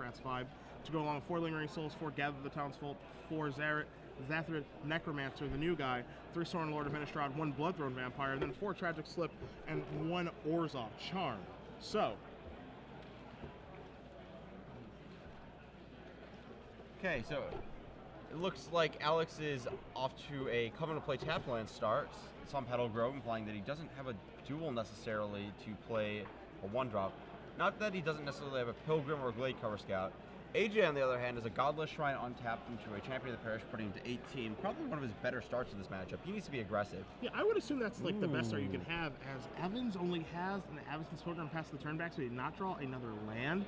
Aristocrats vibe to go along with 4 Lingering Souls, 4 Gather the Townsfolk, 4 Zathrid Necromancer, the new guy, 3 Sorin Lord of Innistrad, 1 Bloodthrone Vampire, then 4 Tragic Slip, and 1 Orzhov Charm. So, okay, so it looks like Alex is off to a come into play tap land start. Some Petal Grove, implying that he doesn't have a duel necessarily to play a 1-drop. Not that he doesn't necessarily have a Pilgrim or a Glade Cover Scout. AJ, on the other hand, is a Godless Shrine untapped into a Champion of the Parish, putting him to 18. Probably one of his better starts in this matchup. He needs to be aggressive. yeah, I would assume that's like the best start you can have, as Evans only has an Avacyn's Pilgrim past the turn back, so he did not draw another land.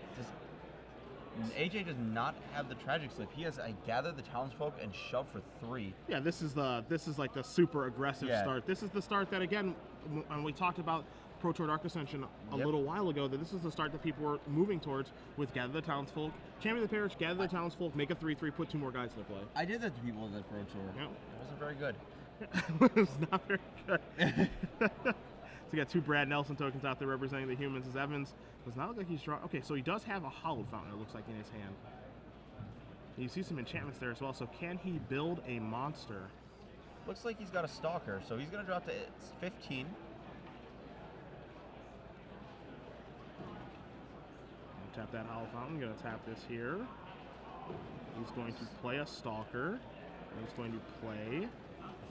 AJ does not have the Tragic Slip. He has a Gather the Townsfolk and Shove for 3. Yeah, this is like the super aggressive start. This is the start that, again, when we talked about Pro Tour Dark Ascension a little while ago, that this is the start that people were moving towards with Gather the Townsfolk, Champion of the Parish, Gather the Townsfolk, make a 3/3, put 2 more guys to play. I did that to people in the Pro Tour. Yep. It wasn't very good. It's not very good. So we got 2 Brad Nelson tokens out there representing the humans, as Evans does not look like he's drawing. Okay, so he does have a Hallowed Fountain, it looks like, in his hand. You see some enchantments there as well, so can he build a monster? Looks like he's got a Stalker, so he's going to drop to 15. Tap that Hallowed Fountain, going to tap this here. He's going to play a Stalker. And he's going to play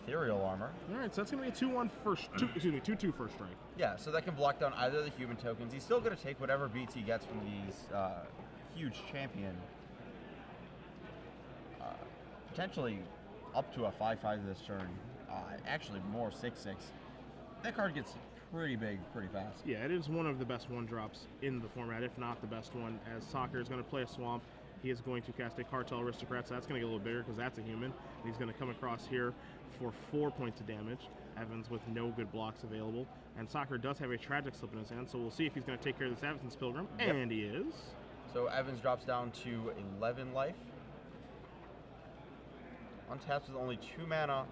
Ethereal Armor. All right, so that's going to be a 2-1 first, 2-2 first strike. Yeah, so that can block down either of the human tokens. He's still going to take whatever beats he gets from these huge champion. Potentially up to a 5/5 this turn. Actually, more 6/6. That card gets pretty big pretty fast. Yeah, it is one of the best 1-drops in the format, if not the best one, as Sacher is going to play a Swamp. He is going to cast a Cartel Aristocrat, so that's going to get a little bigger because that's a human. And he's going to come across here for 4 points of damage. Evans with no good blocks available. And Sacher does have a Tragic Slip in his hand, so we'll see if he's going to take care of this Avacyn's Pilgrim. Yep. And he is. So Evans drops down to 11 life. Untaps with only 2 mana.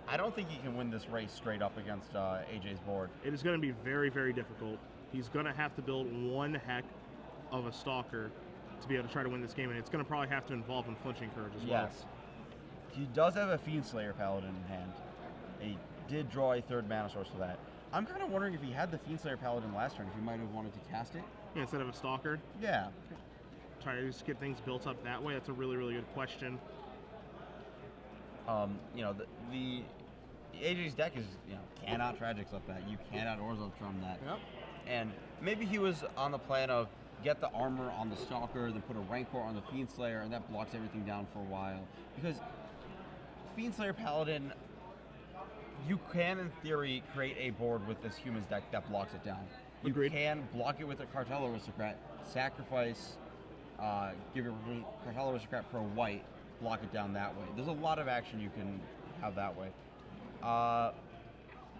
I don't think he can win this race straight up against AJ's board. It is going to be very, very difficult. He's going to have to build one heck of a Stalker to be able to try to win this game, and it's going to probably have to involve Unflinching Courage as well. Yes. He does have a Fiendslayer Paladin in hand. He did draw a 3rd mana source for that. I'm kind of wondering if he had the Fiendslayer Paladin last turn, if he might have wanted to cast it. Yeah, instead of a Stalker? Yeah. Try to just get things built up that way. That's a really, really good question. You know, the AJ's deck is, cannot Tragic Slip that. You cannot Orzhov Charm that. Yep. And maybe he was on the plan of get the armor on the Stalker, then put a Rancor on the Fiendslayer, and that blocks everything down for a while. Because Fiendslayer Paladin, you can, in theory, create a board with this human's deck that blocks it down. You can block it with a Cartel Aristocrat, sacrifice, give your Cartel Aristocrat for a white, block it down that way. There's a lot of action you can have that way.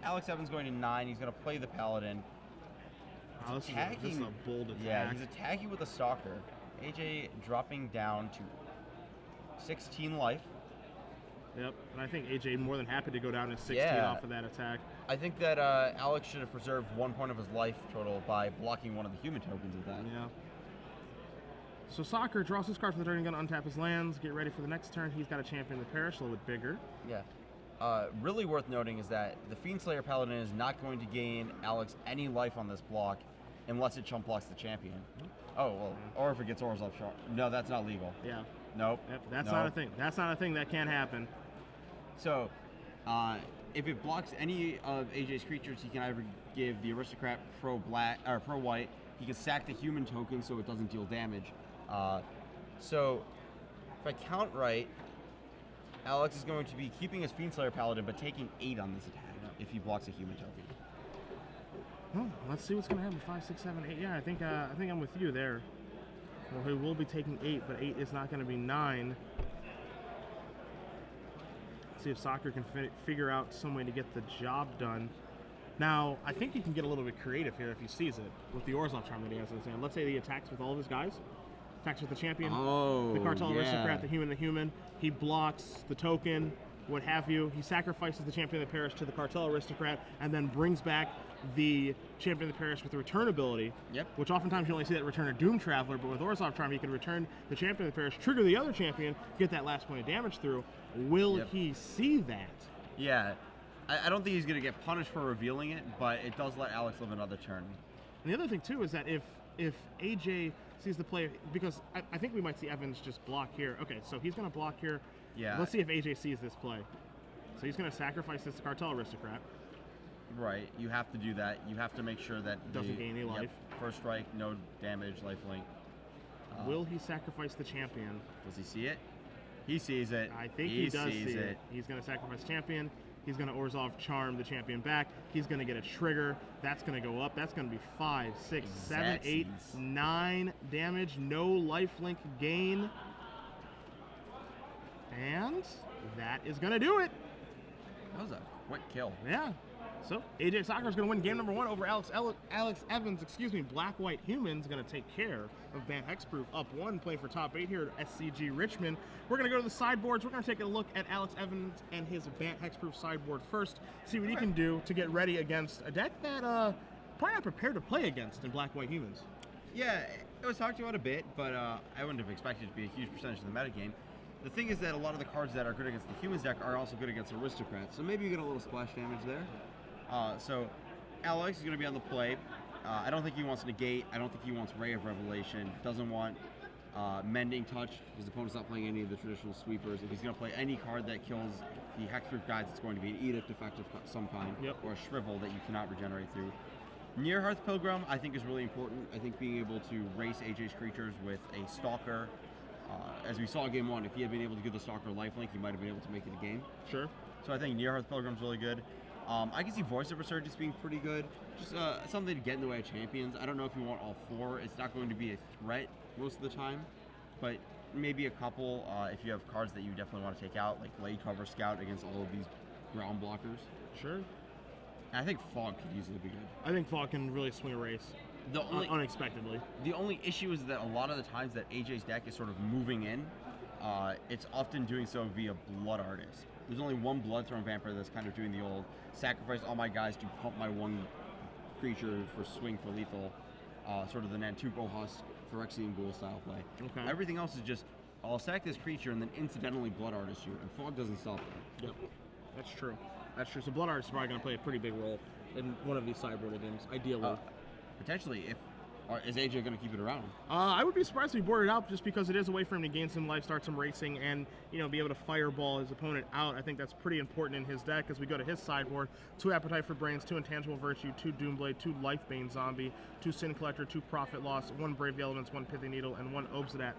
Alex Evans going to 9. He's going to play the Paladin. This is a bold attack. Yeah, he's attacking with a Stalker. AJ dropping down to 16 life. Yep, and I think AJ more than happy to go down to 16 off of that attack. I think that Alex should have preserved 1 point of his life total by blocking one of the human tokens with that. Yeah. So Sacher draws his card for the turn, going to untap his lands, get ready for the next turn. He's got a Champion of the Parish, a little bit bigger. Yeah. Really worth noting is that the Fiendslayer Paladin is not going to gain Alex any life on this block unless it chump blocks the champion. Oh, well, or if it gets Orzhov Charm. No, that's not legal. Yeah. Nope. Yep, that's not a thing. That's not a thing that can happen. So, if it blocks any of AJ's creatures, he can either give the Aristocrat pro black or pro white. He can sack the human token so it doesn't deal damage. So, if I count right, Alex is going to be keeping his Fiendslayer Paladin, but taking 8 on this attack if he blocks a human token. Well, let's see what's going to happen. 5, 6, 7, 8. Yeah, I think I'm with you there. Well, he will be taking 8, but 8 is not going to be 9. Let's see if Sacher can figure out some way to get the job done. Now, I think he can get a little bit creative here if he sees it with the Orzhov Charm that he has in his hand. Let's say he attacks with all of his guys. Attacks with the champion, the Cartel Aristocrat, the human. He blocks the token, what have you. He sacrifices the Champion of the Parish to the Cartel Aristocrat, and then brings back the Champion of the Parish with the return ability. Yep. Which oftentimes you only see that return a Doom Traveler, but with Orzhov Charm, you can return the Champion of the Parish, trigger the other champion, get that last point of damage through. Will he see that? Yeah. I don't think he's going to get punished for revealing it, but it does let Alex live another turn. And the other thing, too, is that if AJ sees the play, because I think we might see Evans just block here. Okay, so he's going to block here. Yeah. Let's see if AJ sees this play. So he's going to sacrifice this Cartel Aristocrat. Right. You have to do that. You have to make sure that Doesn't gain any life. First strike, no damage, lifelink. Will he sacrifice the champion? Does he see it? He sees it. I think he does see it. He's going to sacrifice champion. He's going to Orzhov Charm the champion back. He's going to get a trigger. That's going to go up. That's going to be 5, 6, 7, 8, 9 damage. No lifelink gain. And that is going to do it. That was a quick kill. Yeah. So AJ Sacher is going to win game number 1 over Alex Evans. Black-White Humans going to take care of Bant Hexproof up 1, playing for top 8 here at SCG Richmond. We're going to go to the sideboards. We're going to take a look at Alex Evans and his Bant Hexproof sideboard first. See what he can do to get ready against a deck that probably not prepared to play against in Black-White Humans. Yeah, it was talked about a bit, but I wouldn't have expected it to be a huge percentage of the metagame. The thing is that a lot of the cards that are good against the Humans deck are also good against Aristocrats, so maybe you get a little splash damage there. So Alex is going to be on the play. I don't think he wants Negate. I don't think he wants Ray of Revelation. Doesn't want Mending Touch. His opponent's not playing any of the traditional sweepers. If he's going to play any card that kills the Hexproof guides, it's going to be an Edict effect of some kind, or a Shrivel that you cannot regenerate through. Near Hearth Pilgrim, I think, is really important. I think being able to race AJ's creatures with a Stalker, as we saw in Game 1, if he had been able to give the Stalker lifelink, he might have been able to make it a game. Sure. So I think Near Hearth Pilgrim's really good. I can see Voice of Resurgence being pretty good. Just something to get in the way of champions. I don't know if you want all 4. It's not going to be a threat most of the time, but maybe a couple if you have cards that you definitely want to take out, like Blade Cover Scout against all of these ground blockers. Sure. And I think Fog could easily be good. I think Fog can really swing a race. Unexpectedly. The only issue is that a lot of the times that AJ's deck is sort of moving in, it's often doing so via Blood Artist. There's only one Bloodthorn Vampire that's kind of doing the old sacrifice all my guys to pump my one creature for swing for lethal, sort of the Nantuko Husk, Phyrexian Ghoul style play. Okay. Everything else is just, I'll sack this creature and then incidentally Blood Artist you, and Fog doesn't stop that. Yep, that's true. That's true. So Blood Artist is probably going to play a pretty big role in one of these sideboarded games, ideally. Potentially, is AJ going to keep it around? I would be surprised if he boarded out, just because it is a way for him to gain some life, start some racing, and be able to fireball his opponent out. I think that's pretty important in his deck. As we go to his sideboard, 2 Appetite for Brains, 2 Intangible Virtue, 2 Doomblade, 2 Lifebane Zombie, 2 Sin Collector, 2 Profit Loss, 1 Brave the Elements, 1 Pithy Needle, and 1 Obsidian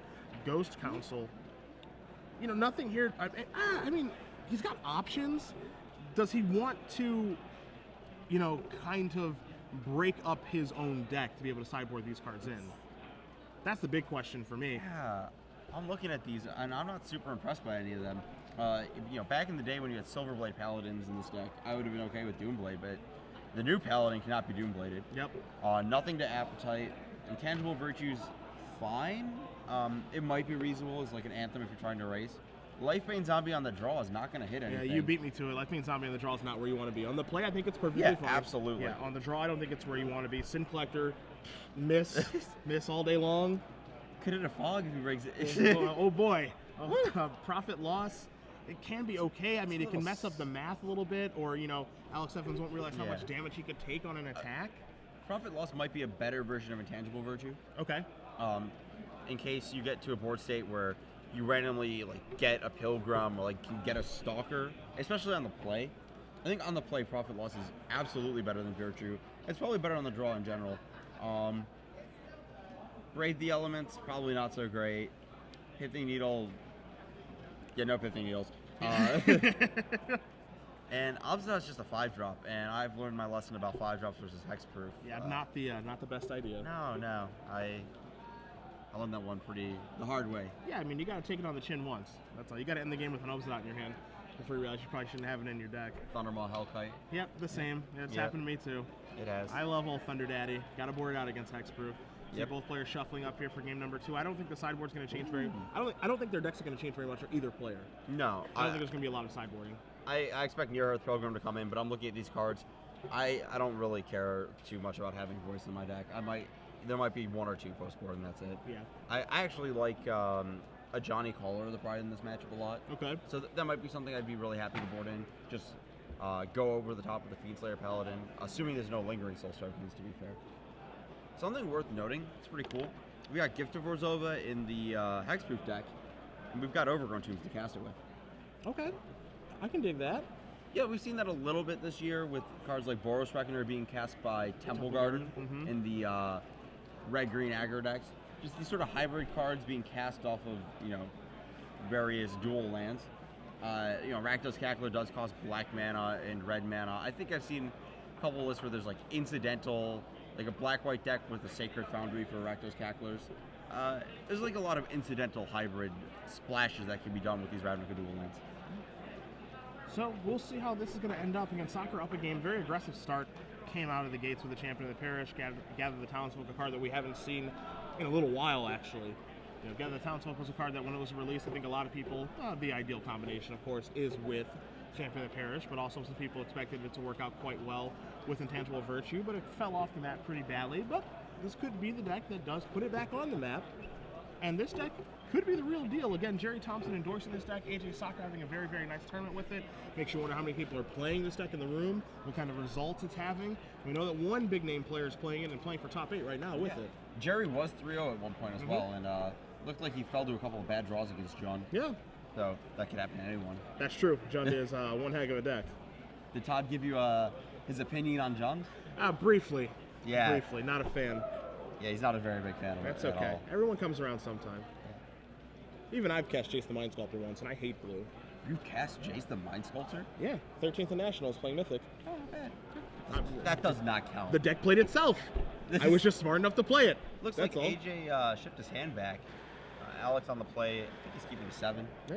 Ghost Council. Nothing here. I mean, he's got options. Does he want to, kind of break up his own deck to be able to sideboard these cards in? That's the big question for me. Yeah, I'm looking at these, and I'm not super impressed by any of them. Back in the day when you had Silverblade Paladins in this deck, I would have been okay with Doomblade, but the new Paladin cannot be Doombladed. Yep. Nothing to Appetite. Intangible Virtue's fine. It might be reasonable as like an Anthem if you're trying to race. Lifebane Zombie on the draw is not going to hit anything. Yeah, you beat me to it. Lifebane Zombie on the draw is not where you want to be. On the play, I think it's perfectly fine. Absolutely. Yeah, on the draw, I don't think it's where you want to be. Sin Collector, miss all day long. Could hit a Fog if he breaks it. Oh boy. Profit Loss. It can be okay. I mean, it can mess up the math a little bit, or Alex Evans won't realize how much damage he could take on an attack. Profit Loss might be a better version of Intangible Virtue. Okay. In case you get to a board state where you randomly get a Pilgrim or can get a Stalker, especially on the play. I think on the play, Profit Loss is absolutely better than Virtue. It's probably better on the draw in general. Braid the Elements, probably not so great. Pithy Needle, no Pithy Needles. And Obsidian's just a 5-drop, and I've learned my lesson about 5-drops versus Hexproof. Yeah, not the best idea. No, I learned that one the hard way. Yeah, I mean, you got to take it on the chin once. That's all. You got to end the game with an Obsidian in your hand before you realize you probably shouldn't have it in your deck. Thundermaw Hellkite. Yep, the same. It's happened to me too. It has. I love old Thunder Daddy. Got to board it out against Hexproof. See Yep. both players shuffling up here for game number 2. I don't think the sideboard's going to change very. I don't think their decks are going to change very much for either player. No, I don't think there's going to be a lot of sideboarding. I expect Near Earth Pilgrim to come in, but I'm looking at these cards. I don't really care too much about having Voice in my deck. There might be 1 or 2 post board, and that's it. Yeah. I actually like a Johnny Caller of the Pride in this matchup a lot. Okay. So that might be something I'd be really happy to board in. Just go over the top of the Fiendslayer Paladin, assuming there's no lingering Soul Tokens, to be fair. Something worth noting, it's pretty cool. We got Gift of Orzhova in the Hexproof deck, and we've got Overgrown Tombs to cast it with. Okay. I can dig that. Yeah, we've seen that a little bit this year with cards like Boros Reckoner being cast by Temple Garden in the red-green aggro decks. Just these sort of hybrid cards being cast off of, various dual lands. Rakdos Cackler does cost black mana and red mana. I think I've seen a couple lists where there's like incidental, like a black-white deck with a Sacred Foundry for Rakdos Cacklers. There's like a lot of incidental hybrid splashes that can be done with these Ravnica dual lands. So we'll see how this is going to end up. Again, Sacher up a game. Very aggressive start. Came out of the gates with the champion of the parish. Gather the Townsfolk, a card that we haven't seen in a little while, actually. Gather the Townsfolk was a card that when it was released, I think a lot of people, the ideal combination, of course, is with champion of the parish, but also some people expected it to work out quite well with Intangible Virtue, but it fell off the map pretty badly. But this could be the deck that does put it back on the map. And this deck could be the real deal. Again, Jerry Thompson endorsing this deck, AJ Sacher having a very, very nice tournament with it. Makes you wonder how many people are playing this deck in the room, what kind of results it's having. We know that one big name player is playing it and playing for top 8 right now with it. Jerry was 3-0 at one point as well, and looked like he fell to a couple of bad draws against John. Yeah. So that could happen to anyone. That's true. John is one heck of a deck. Did Todd give you his opinion on John? Briefly. Yeah. Briefly. Not a fan. Yeah, he's not a very big fan of That's it at okay. all. Everyone comes around sometime. Even I've cast Jace the Mind Sculptor once, and I hate blue. You cast Jace the Mind Sculptor? Yeah, 13th in Nationals playing Mythic. Oh, bad. That does not count. The deck played itself. I was just smart enough to play it. Looks That's like all. AJ shipped his hand back. Alex on the play. I think he's keeping 7. Yeah.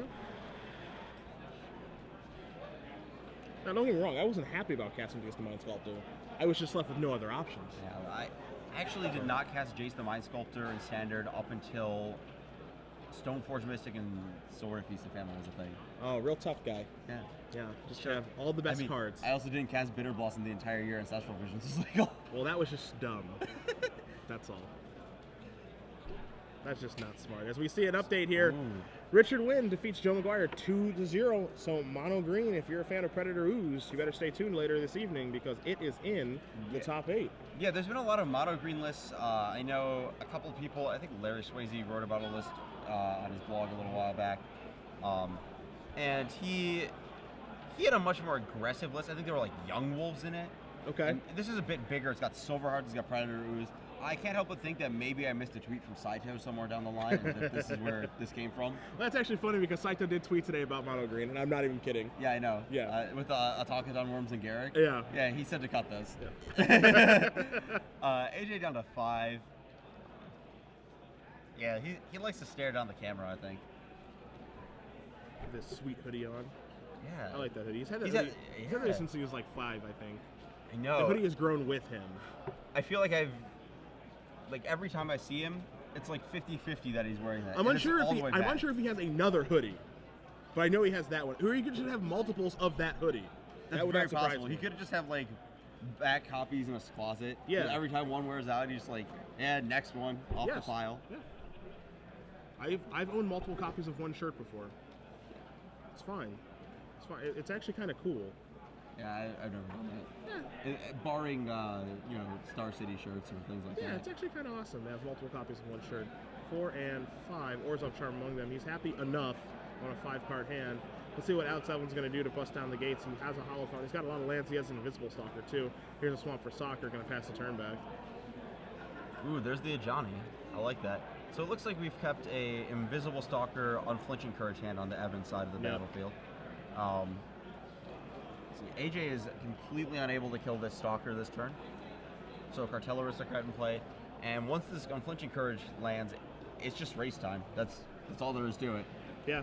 Now, don't get me wrong. I wasn't happy about casting Jace the Mind Sculptor. I was just left with no other options. Yeah, I actually did not cast Jace the Mind Sculptor in Standard up until Stoneforge Mystic and Sword and Feast of Famine was a thing. Oh, real tough guy. Yeah. Yeah, just have all the best cards. I also didn't cast Bitter Blossom the entire year, and Ancestral Visions was legal. Well, that was just dumb. That's all. That's just not smart. As we see an update here, Richard Wynn defeats Joe McGuire 2-0. So mono green, if you're a fan of Predator Ooze, you better stay tuned later this evening because it is in the top 8. Yeah, there's been a lot of mono green lists. I know a couple of people, I think Larry Swayze wrote about a list on his blog a little while back. And he had a much more aggressive list. I think there were like Young Wolves in it. Okay. And this is a bit bigger. It's got Silverhearts, it's got Predator Ooze. I can't help but think that maybe I missed a tweet from Saito somewhere down the line, and that this is where this came from. Well, that's actually funny because Saito did tweet today about mono green, and I'm not even kidding. Yeah, I know. Yeah. With Atakadon, Worms, and Garrick. Yeah. Yeah, he said to cut those. Yeah. AJ down to 5. Yeah, he likes to stare down the camera, I think. This sweet hoodie on. Yeah. I like that hoodie. He's had that hoodie since he was like 5, I think. I know. The hoodie has grown with him. I feel like every time I see him, it's like 50-50 that he's wearing that. I'm unsure if he has another hoodie, but I know he has that one. Or he could just have multiples of that hoodie. That's that would very not surprise possible. me. He could just have like back copies in his closet. Yeah. And every time one wears out, he's just like, yeah, next one off the pile. Yeah. I've owned multiple copies of one shirt before. It's fine. It's fine. It's actually kind of cool. Yeah, I've never done that. Yeah. Barring, Star City shirts or things like that. Yeah, it's actually kind of awesome to have multiple copies of one shirt. 4 and 5, Orzhov Charm among them. He's happy enough on a 5-card hand. Let's see what Alex Evan's going to do to bust down the gates. He has a Holophone. He's got a lot of lands. He has an Invisible Stalker, too. Here's a Swamp for Sacher. Going to pass the turn back. Ooh, there's the Ajani. I like that. So it looks like we've kept a Invisible Stalker, Unflinching Courage hand on the Evan side of the battlefield. AJ is completely unable to kill this Stalker this turn. So Cartel Aristocrat in play. And once this Unflinching Courage lands, it's just race time. That's all there is to it. Yeah,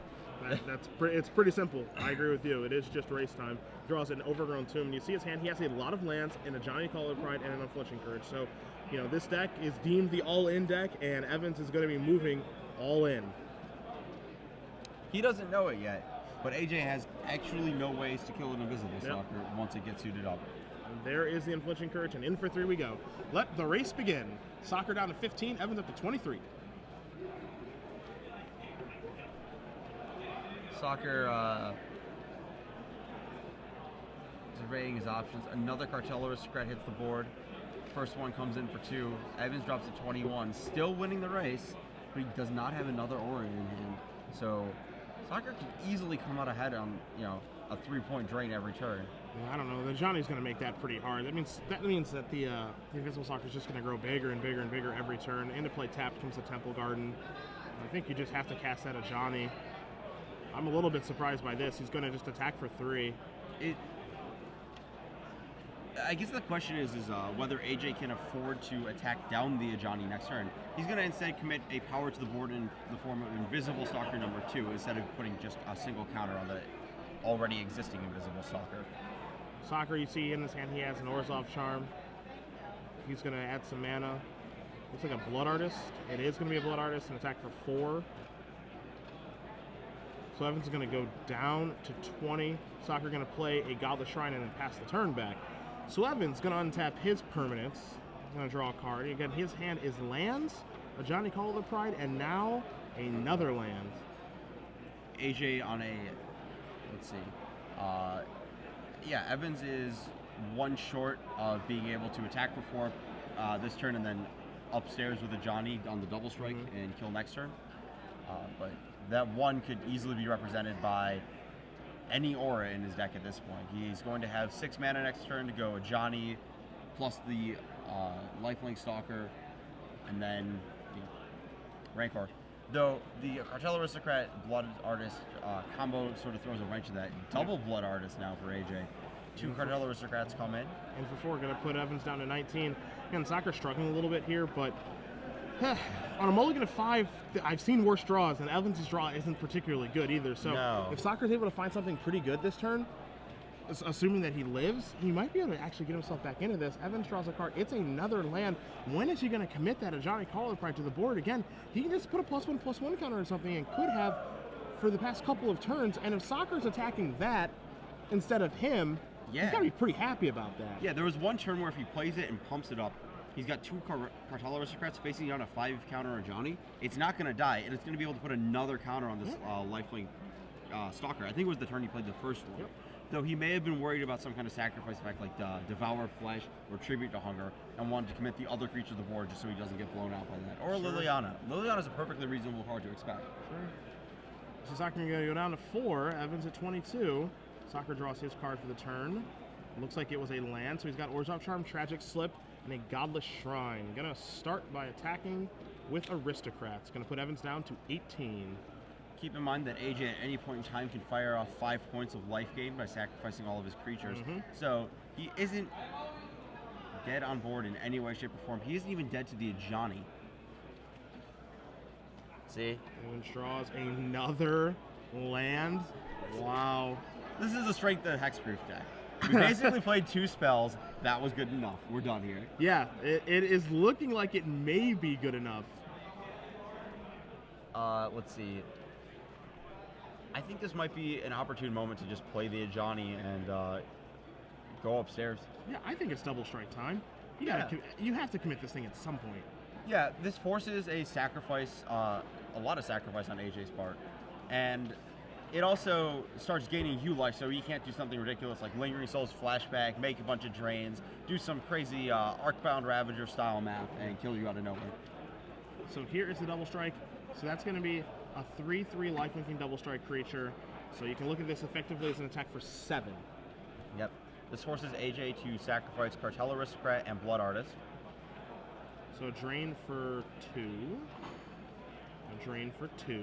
it's pretty simple. I agree with you. It is just race time. Draws an Overgrown Tomb. And you see his hand, he has a lot of lands and a Johnny Caller Pride and an Unflinching Courage. So You know, this deck is deemed the all-in deck, and Evans is going to be moving all in. He doesn't know it yet, but AJ has actually no ways to kill an invisible stalker once it gets suited up. And there is the Unflinching Courage, and in for 3 we go. Let the race begin. Sacher down to 15, Evans up to 23. Sacher is weighing his options. Another Cartel Aristocrat hits the board. First one comes in for 2. Evans drops to 21, still winning the race, but he does not have another aura in hand. So Sacher can easily come out ahead on, you know, a 3-point drain every turn. I don't know. The Johnny's going to make that pretty hard. That means that the Invisible Stalker is just going to grow bigger and bigger and bigger every turn. Into play tapped comes the Temple Garden. I think you just have to cast that at Johnny. I'm a little bit surprised by this. He's going to just attack for 3. I guess the question is whether AJ can afford to attack down the Ajani next turn. He's going to instead commit a power to the board in the form of Invisible Stalker number 2 instead of putting just a single counter on the already existing Invisible Stalker. Sacher, you see in his hand, he has an Orzhov Charm. He's going to add some mana. Looks like a Blood Artist. It is going to be a Blood Artist and attack for 4. So Evans is going to go down to 20. Sacher going to play a Godless Shrine and then pass the turn back. So Evans going to untap his permanents. He's going to draw a card. Again, his hand is lands, a Johnny Call of the Pride, and now another land. AJ on a, let's see, yeah, Evans is 1 short of being able to attack for 4 this turn and then upstairs with a Johnny on the double strike and kill next turn. But that 1 could easily be represented by any aura in his deck at this point. He's going to have 6 mana next turn to go a Johnny plus the Lifelink Stalker and then the Rancor. Though the Cartel Aristocrat Blood Artist combo sort of throws a wrench in that. Double Blood Artist now for AJ. 2 Cartel Aristocrats come in. And for 4, going to put Evans down to 19. Again, Sacher struggling a little bit here, but on a mulligan of 5, I've seen worse draws, and Evans' draw isn't particularly good either. So if Sacher's able to find something pretty good this turn, assuming that he lives, he might be able to actually get himself back into this. Evans draws a card. It's another land. When is he going to commit that Ajani Call of the Pride to the board? Again, he can just put a +1/+1 counter or something and could have for the past couple of turns. And if Sacher's attacking that instead of him, he's got to be pretty happy about that. Yeah, there was one turn where if he plays it and pumps it up, he's got 2 Cartel Aristocrats facing down a 5 counter Ajani. It's not going to die, and it's going to be able to put another counter on this Lifelink Stalker. I think it was the turn he played the first one. Though he may have been worried about some kind of sacrifice effect like Devour Flesh or Tribute to Hunger and wanted to commit the other creature to the board just so he doesn't get blown out by that. Or Liliana. Liliana's a perfectly reasonable card to expect. So Sacher going to go down to 4. Evans at 22. Sacher draws his card for the turn. Looks like it was a land, so he's got Orzhov Charm, Tragic Slip, and a Godless Shrine. Going to start by attacking with Aristocrats. Going to put Evans down to 18. Keep in mind that AJ at any point in time can fire off 5 points of life gain by sacrificing all of his creatures. So he isn't dead on board in any way, shape, or form. He isn't even dead to the Ajani. See? And draws another land. Wow. This is a strength of Hexproof deck. We basically played 2 spells. That was good enough. We're done here. Yeah, it is looking like it may be good enough. Let's see. I think this might be an opportune moment to just play the Ajani and go upstairs. Yeah, I think it's double strike time. You have to commit this thing at some point. Yeah, this forces a sacrifice, a lot of sacrifice on AJ's part. And it also starts gaining Hue life, so he can't do something ridiculous like Lingering Souls flashback, make a bunch of drains, do some crazy Arcbound Ravager style math, and kill you out of nowhere. So here is the double strike. So that's going to be a 3/3 lifelinking double strike creature. So you can look at this effectively as an attack for 7. Yep. This forces AJ to sacrifice Cartel Aristocrat and Blood Artist. So a drain for 2. A drain for 2.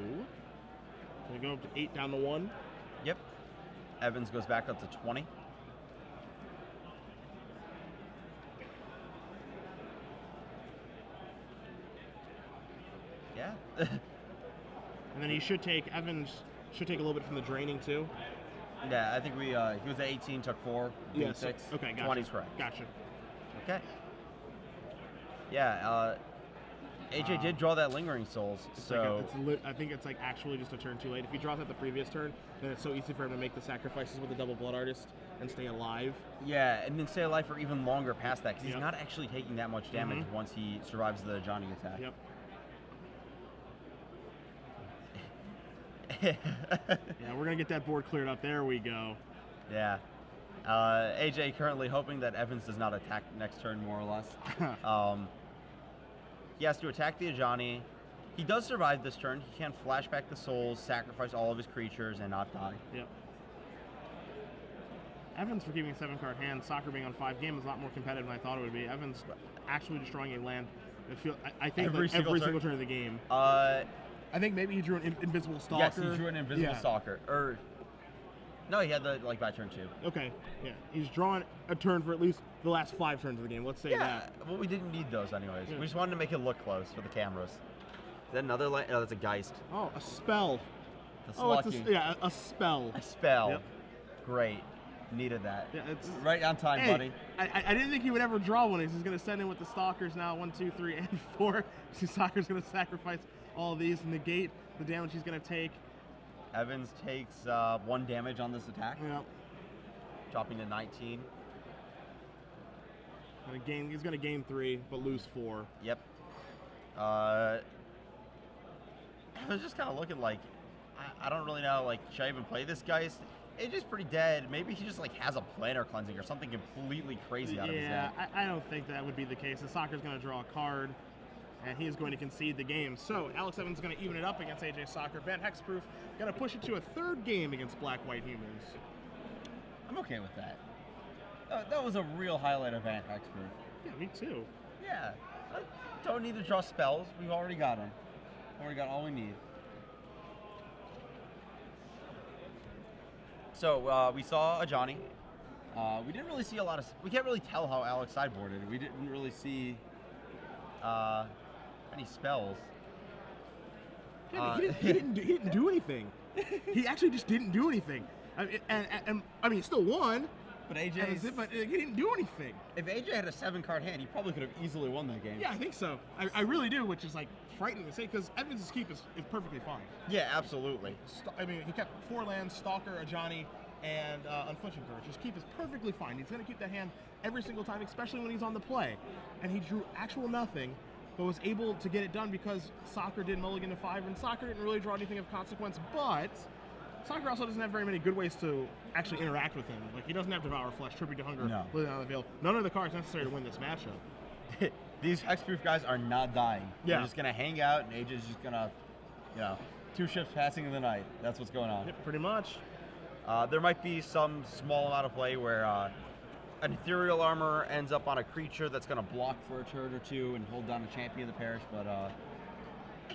So we go up to 8 down to 1. Yep. Evans goes back up to 20. Yeah. And then Evans should take a little bit from the draining too. Yeah, I think he was at 18, took 4, 6. Okay, gotcha. 20's correct. Gotcha. Okay. Yeah, AJ did draw that Lingering Souls, so... I think it's like actually just a turn too late. If he draws at the previous turn, then it's so easy for him to make the sacrifices with the double Blood Artist and stay alive. Yeah, and then stay alive for even longer past that, because he's not actually taking that much damage once he survives the Johnny attack. Yep. Yeah, we're going to get that board cleared up. There we go. Yeah. AJ currently hoping that Evans does not attack next turn, more or less. He has to attack the Ajani. He does survive this turn. He can flashback the souls, sacrifice all of his creatures, and not die. Yep. Evans for keeping a 7-card hand. Sacher being on 5 games is a lot more competitive than I thought it would be. Evans actually destroying a land. I think every single turn of the game. I think maybe he drew an Invisible Stalker. Yes, he drew an Invisible Stalker. No, he had the by turn 2. Okay, yeah. He's drawn a turn for at least the last 5 turns of the game. Let's say that. Well, we didn't need those anyways. Yeah. We just wanted to make it look close for the cameras. Is that another land? Oh, that's a Geist. Oh, a spell. That's lucky. A spell. A spell. Yep. Great. Needed that. Yeah, it's right on time, buddy. I didn't think he would ever draw one. He's going to send in with the Stalkers now. 1, 2, 3, and 4. So Sacher's going to sacrifice all of these, negate the damage he's going to take. Evans takes 1 damage on this attack. Yep. Dropping to 19. He's going to gain 3, but lose 4. Yep. I was just kind of looking like, I don't really know, like, should I even play this Geist? AJ's pretty dead. Maybe he just, like, has a Planar Cleansing or something completely crazy out of his deck. Yeah, I don't think that would be the case. The Sacher's going to draw a card, and he is going to concede the game. So, Alex Evans is going to even it up against AJ Sacher. Ben Hexproof going to push it to a 3rd game against Black-White Humans. I'm okay with that. That was a real highlight of Van Hexproof. Yeah, me too. Yeah. Don't need to draw spells. We've already got them. Already got all we need. So we saw a Johnny. We didn't really see a lot of. We can't really tell how Alex sideboarded. We didn't really see any spells. Yeah, he didn't do anything. He actually just didn't do anything. And I mean, he still won. But he didn't do anything. If AJ had a 7-card hand, he probably could have easily won that game. Yeah, I think so. I really do, which is like frightening to say because Evans' keep is perfectly fine. Yeah, absolutely. I mean, he kept 4 lands, Stalker, Ajani, and Unflinching Courage. His keep is perfectly fine. He's going to keep that hand every single time, especially when he's on the play. And he drew actual nothing, but was able to get it done because Sacher did mulligan to 5, and Sacher didn't really draw anything of consequence, but Sacher also doesn't have very many good ways to actually interact with him. Like, he doesn't have Devour Flesh, Tribute to Hunger, Living on the Veil. None of the cards necessary to win this matchup. These Hexproof guys are not dying. Yeah. They're just going to hang out, and AJ's just going to, 2 ships passing in the night. That's what's going on. Yep, pretty much. There might be some small amount of play where an Ethereal Armor ends up on a creature that's going to block for a turn or 2 and hold down a Champion of the Parish, but I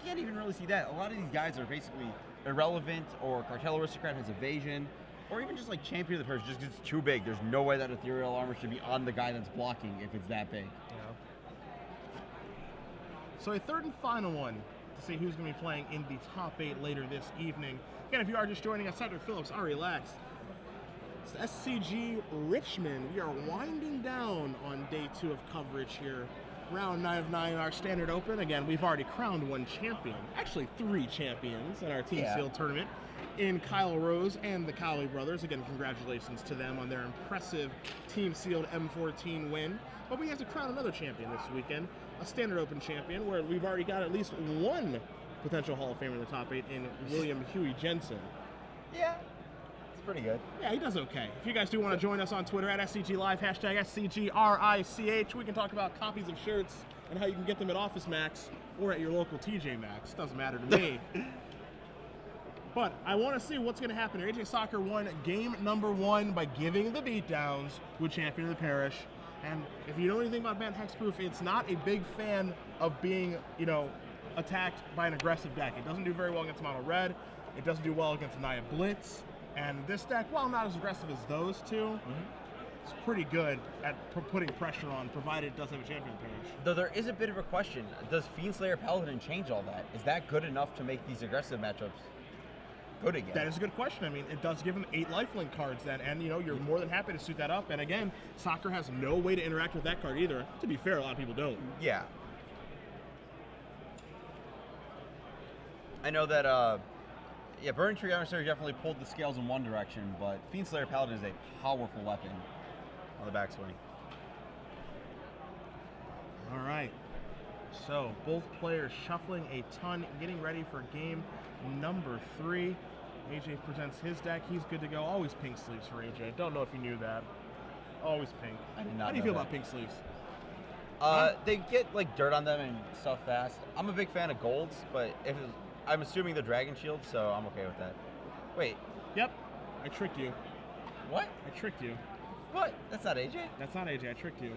can't even really see that. A lot of these guys are basically irrelevant, or Cartel Aristocrat has evasion, or even just like Champion of the Parish just gets too big. There's no way that Ethereal Armor should be on the guy that's blocking if it's that big. Yeah. So a 3rd and final one to see who's going to be playing in the top 8 later this evening. Again, if you are just joining us, Cedric Phillips, Ari Lax. It's SCG Richmond. We are winding down on day 2 of coverage here. Round 9 of 9, our standard open. Again, we've already crowned 1 champion. Actually, 3 champions in our Team Sealed tournament in Kyle Rose and the Cowley brothers. Again, congratulations to them on their impressive Team Sealed M14 win. But we have to crown another champion this weekend, a standard open champion, where we've already got at least 1 potential Hall of Famer in the top 8 in William Huey Jensen. Yeah. Pretty good. Yeah, he does okay. If you guys do want to join us on Twitter at SCG Live, hashtag SCGRICH, we can talk about copies of shirts and how you can get them at Office Max or at your local TJ Maxx. Doesn't matter to me. But I want to see what's going to happen here. AJ Sacher won game number 1 by giving the beatdowns to a champion of the parish. And if you know anything about Ben Hexproof, it's not a big fan of being, attacked by an aggressive deck. It doesn't do very well against Mono Red. It doesn't do well against Naya Blitz. And this deck, while not as aggressive as those 2, it's pretty good at putting pressure on, provided it does have a champion page. Though there is a bit of a question. Does Fiendslayer Paladin change all that? Is that good enough to make these aggressive matchups good again? That is a good question. I mean, it does give him 8 lifelink cards then, and you're more than happy to suit that up. And again, Sacher has no way to interact with that card either. To be fair, a lot of people don't. Yeah. I know that, yeah, Burning Tree Emissary definitely pulled the scales in one direction, but Fiendslayer Paladin is a powerful weapon on the backswing. All right. So both players shuffling a ton, getting ready for game number 3. AJ presents his deck. He's good to go. Always pink sleeves for AJ. Don't know if you knew that. Always pink. I did not How do you know feel that. about pink sleeves? They get like dirt on them and stuff fast. I'm a big fan of golds, but I'm assuming they're Dragon Shield, so I'm okay with that. Wait, Yep. I tricked you. what? I tricked you. What? That's not AJ? That's not AJ. I tricked you.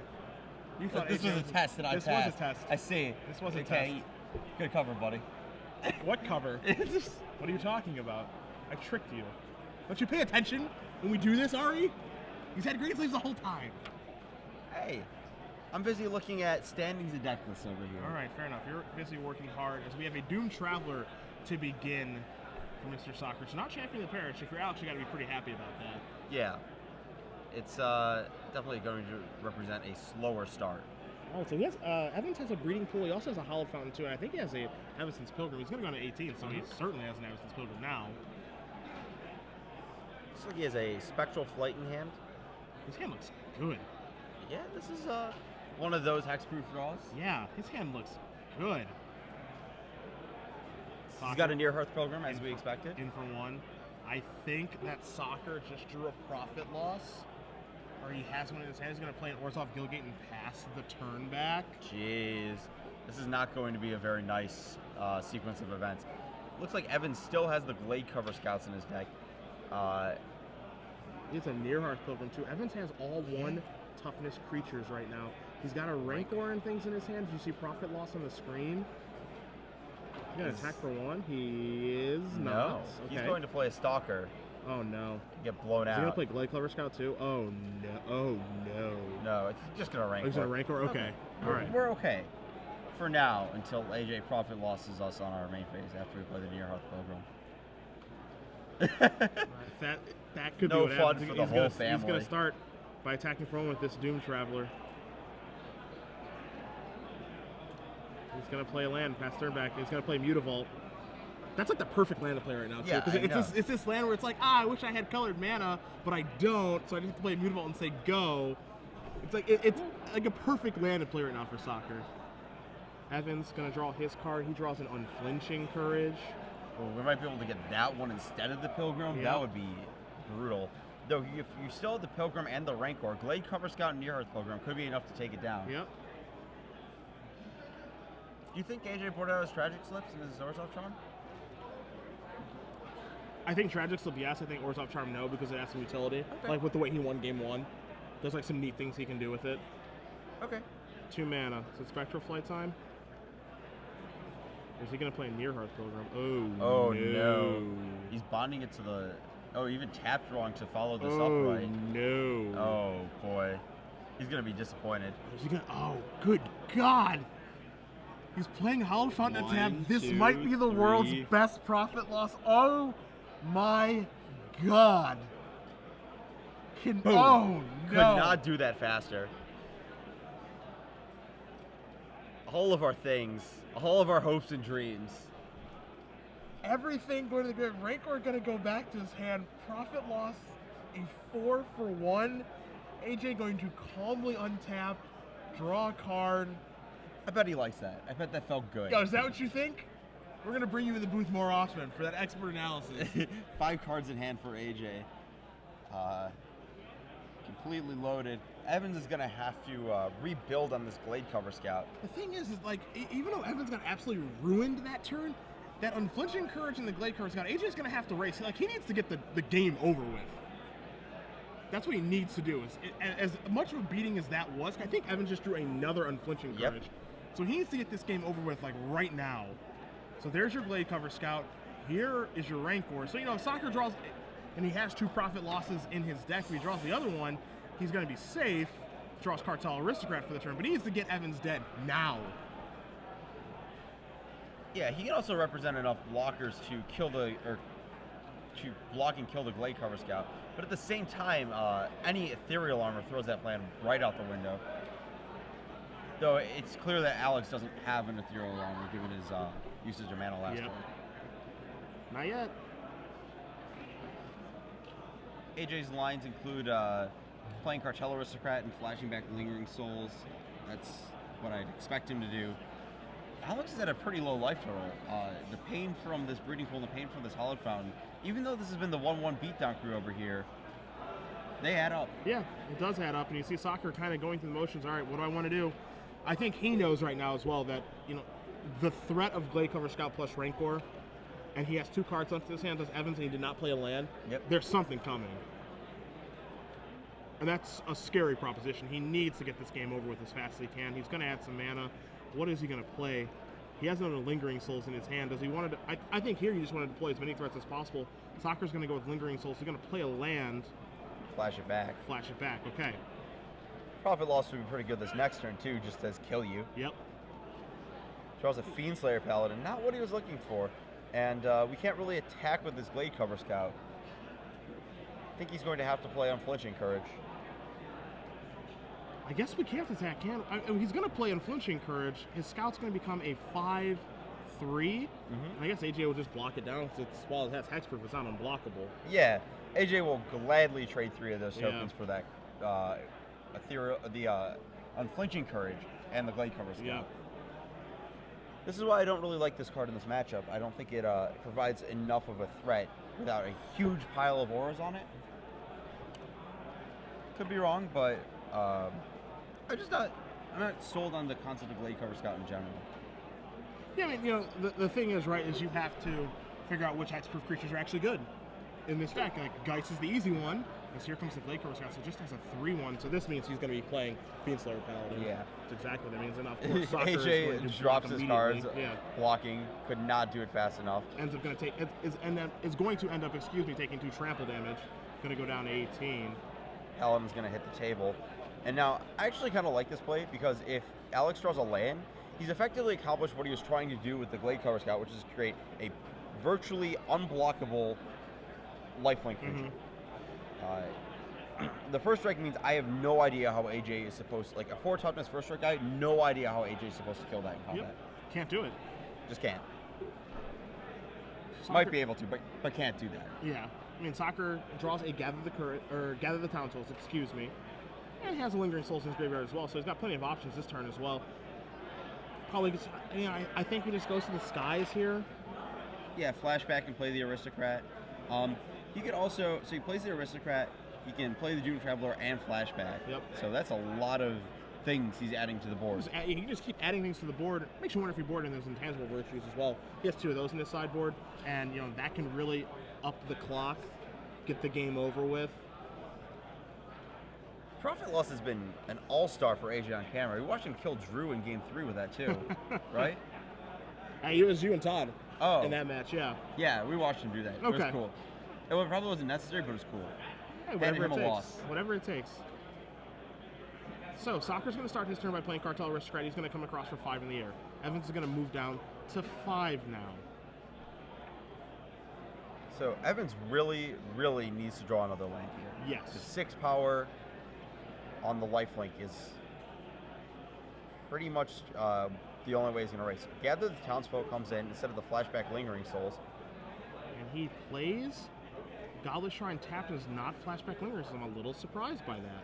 You thought This AJ was a test that I This passed. was a test. I see. This was a okay. test. Good cover, buddy. What cover? It's just- What are you talking about? I tricked you. Don't you pay attention when we do this, Ari? He's had green sleeves the whole time. Hey, I'm busy looking at standings and deck lists over here. All right, fair enough. You're busy working hard as we have a Doom Traveler to begin for Mr. Sacher. It's not Champion of the Parish. If you're Alex, you got to be pretty happy about that. Yeah. It's definitely going to represent a slower start. All right, so he has, Evans has a breeding pool. He also has a Hallowed Fountain, too. And I think he has a Evanston's Pilgrim. He's going to go to 18, so he certainly has an Evanston's Pilgrim now. Looks like he has a Spectral Flight in hand. His hand looks good. Yeah, this is one of those hexproof draws. Yeah, his hand looks good. He's got a Near Hearth Pilgrim, as we expected. In for 1. I think that Sacher just drew a profit loss. Or he has one in his hand. He's going to play an Orzhov Gilgate and pass the turn back. Jeez. This is not going to be a very nice sequence of events. Looks like Evans still has the Glade Cover Scouts in his deck. It's a Near Hearth Pilgrim, too. Evans has all 1 toughness creatures right now. He's got a Rancor and things in his hand. Did you see profit loss on the screen? He's going to attack for 1. He is not. No. Okay. He's going to play a Stalker. Oh, no. Get blown Is he out. going to play Glade Clever Scout, too? Oh, no. Oh, no. No, it's just going to Rancor. Oh, he's going to Rancor? Okay. All right. We're okay. For now, until AJ profit losses us on our main phase after we play the Near Hearth Pilgrim. That could No be what fun happens. for the whole family. He's going to start by attacking for 1 with this Doom Traveler. He's going to play a land, pass turn back. He's going to play Mutavault. That's like the perfect land to play right now, too. Yeah, Because it's this land where it's like, I wish I had colored mana, but I don't, so I just have to play Mutavault and say go. It's like it's like a perfect land to play right now for Sacher. Evans going to draw his card. He draws an Unflinching Courage. Well, we might be able to get that one instead of the Pilgrim. Yep. That would be brutal. Though, if you still have the Pilgrim and the Rancor, Glade Cover Scout and Near Hearth Pilgrim could be enough to take it down. Yep. Do you think AJ poured out his Tragic Slips in his Orzhov Charm? I think Tragic Slip, yes. I think Orzhov Charm, no, because it has some utility. Okay. Like with the way he won game 1. There's like some neat things he can do with it. Okay. 2 mana. So Spectral Flight time. Is he going to play Near Hearth Pilgrim? Oh, no. He's bonding it to the... Oh, even tap drawing to follow this upright. No. Oh, boy. He's going to be disappointed. Is he gonna, oh, good God. He's playing Hallowed Fountain at tab. 1, This 2, might be the world's 3. best profit loss. Oh, my God. Boom. Oh, no. Could not do that faster. All of our things, all of our hopes and dreams. Everything going to the good. Rancor going to go back to his hand. Profit loss, a 4 for 1. AJ going to calmly untap, draw a card. I bet he likes that. I bet that felt good. Yo, is that what you think? We're going to bring you in the booth more often for that expert analysis. 5 cards in hand for AJ. Completely loaded. Evans is going to have to rebuild on this Glade Cover Scout. The thing is like, even though Evans got absolutely ruined that turn, that Unflinching Courage and the Glade Cover Scout, AJ's going to have to race. Like, he needs to get the game over with. That's what he needs to do. As much of a beating as that was, I think Evans just drew another Unflinching Courage. Yep. So he needs to get this game over with, like, right now. So there's your Glade Cover Scout. Here is your Rancor. So, you know, if Sacher draws, and he has 2 profit losses in his deck, if he draws the other one, he's going to be safe. Draws Cartel Aristocrat for the turn, but he needs to get Evans dead now. Yeah, he can also represent enough blockers to kill to block and kill the Glade Cover Scout. But at the same time, any Ethereal Armor throws that plan right out the window. Though it's clear that Alex doesn't have an Ethereal Armor given his usage of mana last turn. Not yet. AJ's lines include playing Cartel Aristocrat and flashing back Lingering Souls. That's what I'd expect him to do. Alex is at a pretty low life total. The pain from this breeding pool and the pain from this Hallowed Fountain, even though this has been the 1-1 beatdown crew over here, they add up. Yeah, it does add up, and you see Sacher kind of going through the motions. All right, what do I want to do? I think he knows right now as well that, you know, the threat of Glade Cover Scout plus Rancor, and he has 2 cards left in his hand, as Evans, and he did not play a land. Yep. There's something coming. And that's a scary proposition. He needs to get this game over with as fast as he can. He's going to add some mana. What is he going to play? He has no Lingering Souls in his hand. Does he want to? I think here you just want to deploy as many threats as possible. Sacher's going to go with Lingering Souls. He's going to play a land. Flash it back. Flash it back. Okay. Profit loss would be pretty good this next turn too, just as kill you. Yep. Draws a Fiendslayer Paladin, not what he was looking for. And we can't really attack with this Glade Cover Scout. I think he's going to have to play Unflinching Courage. I guess we can't attack, can we? He's going to play Unflinching Courage. His Scout's going to become a 5/3. And I guess AJ will just block it down because it's, while it has hexproof, it's not unblockable. Yeah, AJ will gladly trade 3 of those tokens for that Unflinching Courage and the Glade Cover Scout. Yeah. This is why I don't really like this card in this matchup. I don't think it provides enough of a threat without a huge pile of auras on it. Could be wrong, but I'm not sold on the concept of Glade Cover Scout in general. Yeah, I mean, you know, the thing is, right, is you have to figure out which hexproof creatures are actually good in this deck. Like, Geist is the easy one, and so here comes the Glade Cover Scout, so it just has a 3/1, so this means he's going to be playing Fiendslayer Paladin. Yeah. That's exactly what that means. And of course, Sacher is AJ going to drops block his cards, immediately. blocking, could not do it fast enough. Ends up going to take, is going to end up, taking 2 trample damage. Going to go down to 18. Paladin's going to hit the table. And now, I actually kind of like this play because if Alex draws a land, he's effectively accomplished what he was trying to do with the Glade Cover Scout, which is create a virtually unblockable lifelink creature. The first strike means I have no idea how AJ is supposed to, like a 4 toughness first strike guy, no idea how AJ is supposed to kill that in combat. Yep. Can't do it. Just can't. Sacher, Might be able to, but can't do that. Yeah. I mean, Sacher draws a Gather the Townsfolds, excuse me. And he has a Lingering Souls in his graveyard as well, so he's got plenty of options this turn as well. Probably just, you know, I think he just goes to the skies here. Yeah, flashback and play the Aristocrat. He could also, so he plays the Aristocrat, he can play the Dune Traveler and flashback. Yep. So that's a lot of things he's adding to the board. You can just keep adding things to the board. Makes you wonder if you board in those intangible virtues as well. He has 2 of those in his sideboard, and you know that can really up the clock, get the game over with. Profit Loss has been an all-star for AJ on camera. We watched him kill Drew in Game 3 with that too, right? It was you and Todd in that match, yeah. Yeah, we watched him do that. Okay. It was cool. It probably wasn't necessary, but it was cool. Hey, whatever him it a takes. loss. Whatever it takes. So, Sacher's going to start his turn by playing Cartel Aristocrat. He's going to come across for 5 in the air. Evans is going to move down to 5 now. So Evans really, really needs to draw another land here. Yes. The 6 power on the lifelink is pretty much the only way he's going to race. Gather the Townsfolk comes in instead of the flashback Lingering Souls. And he plays Godless Shrine tapped and is not flashback Lingering Souls. I'm a little surprised by that.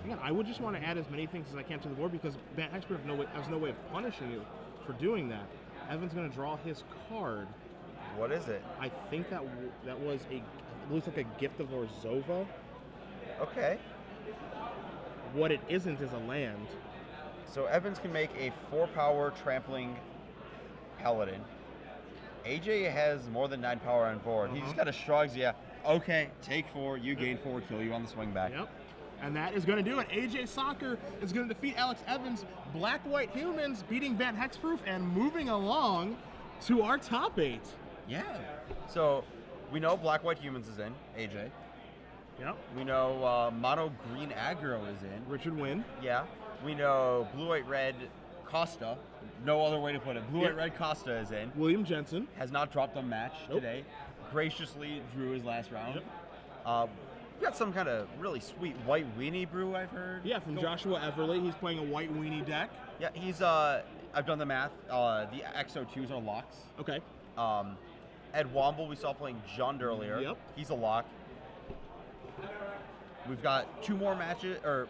Again, I would just want to add as many things as I can to the board because Bant Expert has no way of punishing you for doing that. Evan's going to draw his card. What is it? I think that was it looks like a Gift of Orzhova. Okay. What it isn't is a land. So Evans can make a 4-power trampling Paladin. AJ has more than 9 power on board. He just kind of shrugs, yeah, okay, take 4, you gain 4, kill you on the swing back. Yep. And that is going to do it. AJ Sacher is going to defeat Alex Evans. Black-White Humans beating Bant Hexproof and moving along to our top 8. Yeah. So we know Black-White Humans is in, AJ. Yep. We know Mono Green Aggro is in. Richard Wynn. Yeah. We know Blue-White-Red Costa. No other way to put it. Blue-White-Red Costa is in. William Jensen. Has not dropped a match today. Graciously drew his last round. Yep. We got some kind of really sweet white weenie brew, I've heard. Yeah, from Joshua Everly. He's playing a white weenie deck. Yeah, he's, I've done the math. The XO2s are locks. Okay. Ed Womble, we saw playing Jund earlier. Yep. He's a lock. We've got 2 more matches, or